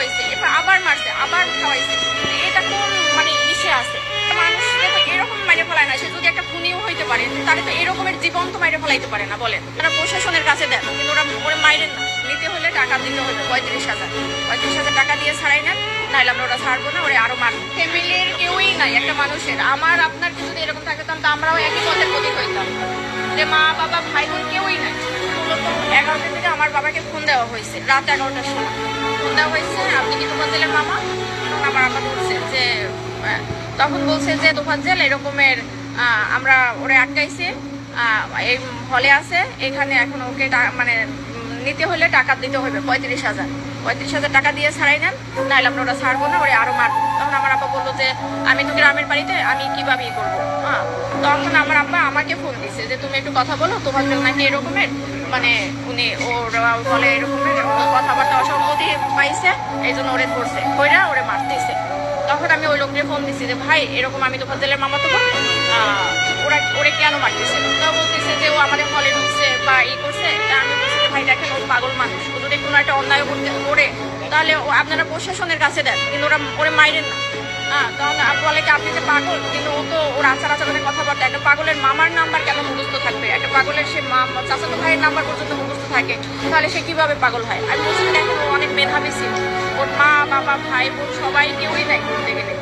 খাওয়াইছে, এরপর আবার মারছে, আবার খাওয়াইছে। এটা কোন মানে ইসে আছে? মানুষকে তো এরকম মাইরে ফেলায় না। সে যদি একটা খুনিও হইতে পারে, তাহলে তো এরকমের জীবন তো মাইরে ফেলাইতে পারে না বলেন। তারা প্রশাসনের কাছে দেন, কিন্তু ওরা মাইরেন না। নিতে হলে টাকা দিতে হবে 35,000। 35,000 টাকা দিয়ে ছাড়াই নেন, নাহলে আমরা ওরা ছাড়বো না, ওরা আরো মারবো। ফ্যামিলির কেউই নাই একটা মানুষের। আমার আপনার যদি এরকম থাকতাম তো আমরাও একই পথের প্রতীক হইতাম, যে মা বাবা ভাই বোন কেউই নাই। মূলত 11টার দিকে আমার বাবাকে ফোন দেওয়া হয়েছে, রাত 11টার সময় ফোন দেওয়া হয়েছে, আপনি কি তোফাজ্জেলের মামা? তখন আমার আব্বা বলছে যে, তখন বলছে যে তোফাজ্জেল এরকমের আমরা ওরা আটকাইছে, এই হলে আছে, এখানে এখন ওকে মানে নিতে হলে টাকা দিতে হবে 35,000। 35,000 টাকা দিয়ে ছাড়াই নেন, নাহলে আমরা ওরা ছাড়বো না, ওরা আরো মারবো। তখন আমার আব্বা বললো যে আমি তো গ্রামের বাড়িতে, আমি কিভাবে করবো? হ্যাঁ, তখন আমার আব্বা আমাকে ফোন দিছে যে তুমি একটু কথা বলো, তোফাজ্জেল নাকি এরকমের মানে উনি ওরা বলে এরকমের কথাবার্তা অসম্মতি পাইছে, এই জন্য ওরে ধরছে, ওরা ওরে মারতেছে। তখন আমি ওই লোককে ফোন দিচ্ছি যে ভাই এরকম আমি তোফাজ্জেলের মামা, তো ওরে কেন মারতেছে? তো বলতেছে যে ও আমাদের হলে ঢুকছে বা ই করছে। তা আমি বলছি যে ভাই দেখেন ও পাগল মানুষ, ও যদি কোনো একটা অন্যায় করে তাহলে আপনারা প্রশাসনের কাছে দেন, কিন্তু ওরে মাইরেন না। হ্যাঁ, তখন বলে কি আপনি যে পাগল, কিন্তু ও তো ওর আচার আচরণের কথাবার্তা, একটা পাগলের মামার নাম্বার কেন মুখস্থ থাকবে? একটা পাগলের সে চাচাতো ভাইয়ের নাম্বার পর্যন্ত মুখস্থ থাকে, তাহলে সে কিভাবে পাগল হয়? আমি বলছি দেখেন ও অনেক মেধাবী ছিল, ওর মা বাবা ভাই বোন সবাই কেউই নাই বলতে গেলে।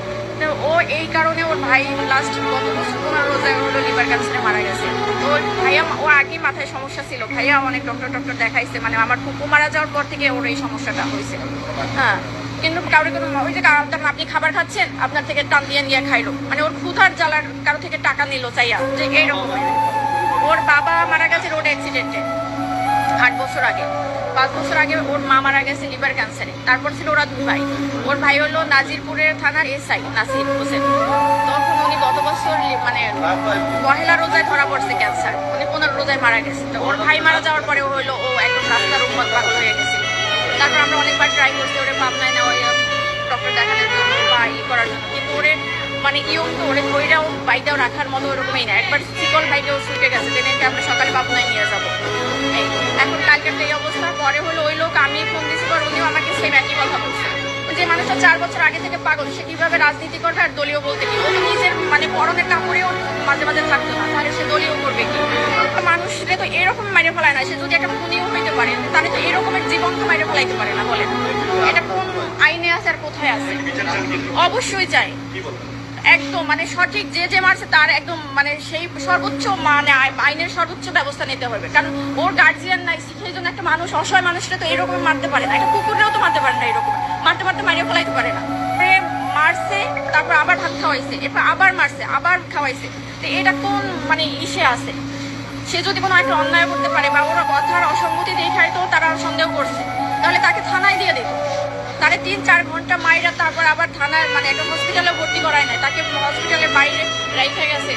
তো ও এই কারণে ওর ভাই লাস্ট গত বছর 15 রোজায় হলো লিভার ক্যান্সারে মারা গেছে। তো ওর ভাইয়া, ও আগেই মাথায় সমস্যা ছিল, ভাইয়া অনেক ডক্টর দেখাইছে, মানে আমার ফুপু মারা যাওয়ার পর থেকে ওর এই সমস্যাটা হয়েছে। হ্যাঁ, কিন্তু কারো কোনো ওই যে আপনি খাবার খাচ্ছেন, আপনার থেকে টান দিয়ে নিয়ে খাইলো, মানে ওর ক্ষুধার জ্বালার কারো থেকে টাকা নিল চাইয়া, যে এইরকম। ওর বাবা মারা গেছে রোড অ্যাক্সিডেন্টে 8 বছর আগে। 5 বছর আগে ওর মা মারা গেছে লিভার ক্যান্সারে। তারপর ছিল ওরা 2 ভাই। ওর ভাই হলো নাজিরপুরের থানার এসআই নাসির হোসেন। তখন উনি গত বছর মানে পহেলা রোজায় ধরা পড়ছে ক্যান্সার, উনি 15 রোজায় মারা গেছে। তো ওর ভাই মারা যাওয়ার পরে হলো ও একদম রাস্তার উপর পাগল হয়ে গেছিল। তারপর আমরা অনেকবার ট্রাই করছি ওরে পাবনায় নেওয়া, ডক্টর দেখানোর জন্য বা করার জন্য, কিন্তু ওরে মানে ইয়ং তো, ওরে ধৈরাও বাইটাও রাখার মতো ওরকমই না। একবার শিকল ভাইকেও ছুটে গেছে, যেদিনকে আমরা সকালে পাবনায় নিয়ে যাবো। এখন কালকের এই অবস্থা। পরে হলো ওই লোক, আমি ফোন দিচ্ছি পর উনিও আমাকে সেম একই কথা বলছে, যে মানুষটা 4 বছর আগে থেকে পাগল, সে কিভাবে রাজনীতি করবে আর দলীয় বলতে কি? ও তো নিজের মানে পরনের কাপড়েও মাঝে মাঝে থাকতো না, তাহলে সে দলীয় করবে কি? মানুষরে তো এরকম মাইরে ফেলায় না। সে যদি একটা খুনিও হইতে পারে, তাহলে তো এরকমের জীবন তো মাইরে ফেলাইতে পারে না বলেন। এটা কোন আইনে আছে আর কোথায় আছে? অবশ্যই চাই একদম মানে সঠিক, যে মারছে তার একদম মানে সেই সর্বোচ্চ মানে আইনের সর্বোচ্চ ব্যবস্থা নিতে হবে। কারণ ওর গার্জিয়ান নাই, সেই জন্য একটা মানুষ, অসহায় মানুষরা তো এরকম মারতে পারে না। একটা কুকুরেও তো মারতে পারে না, এরকম মারতে মারিয়ে ফেলাইতে পারে না। মারছে, তারপর আবার ভাত খাওয়াইছে, এরপর আবার মারছে, আবার খাওয়াইছে। তো এটা কোন মানে ইসে আছে? সে যদি কোনো একটা অন্যায় করতে পারে বা ওরা কথার অসঙ্গতি দেখায়, তো তারা সন্দেহ করছে, তাহলে তাকে থানায় দিয়ে দিত। তাহলে 3-4 ঘন্টা মাইরা তারপর আবার থানায় মানে একটা হসপিটালে ভর্তি করায় নাই, তাকে হসপিটালের বাইরে রেখে গেছে।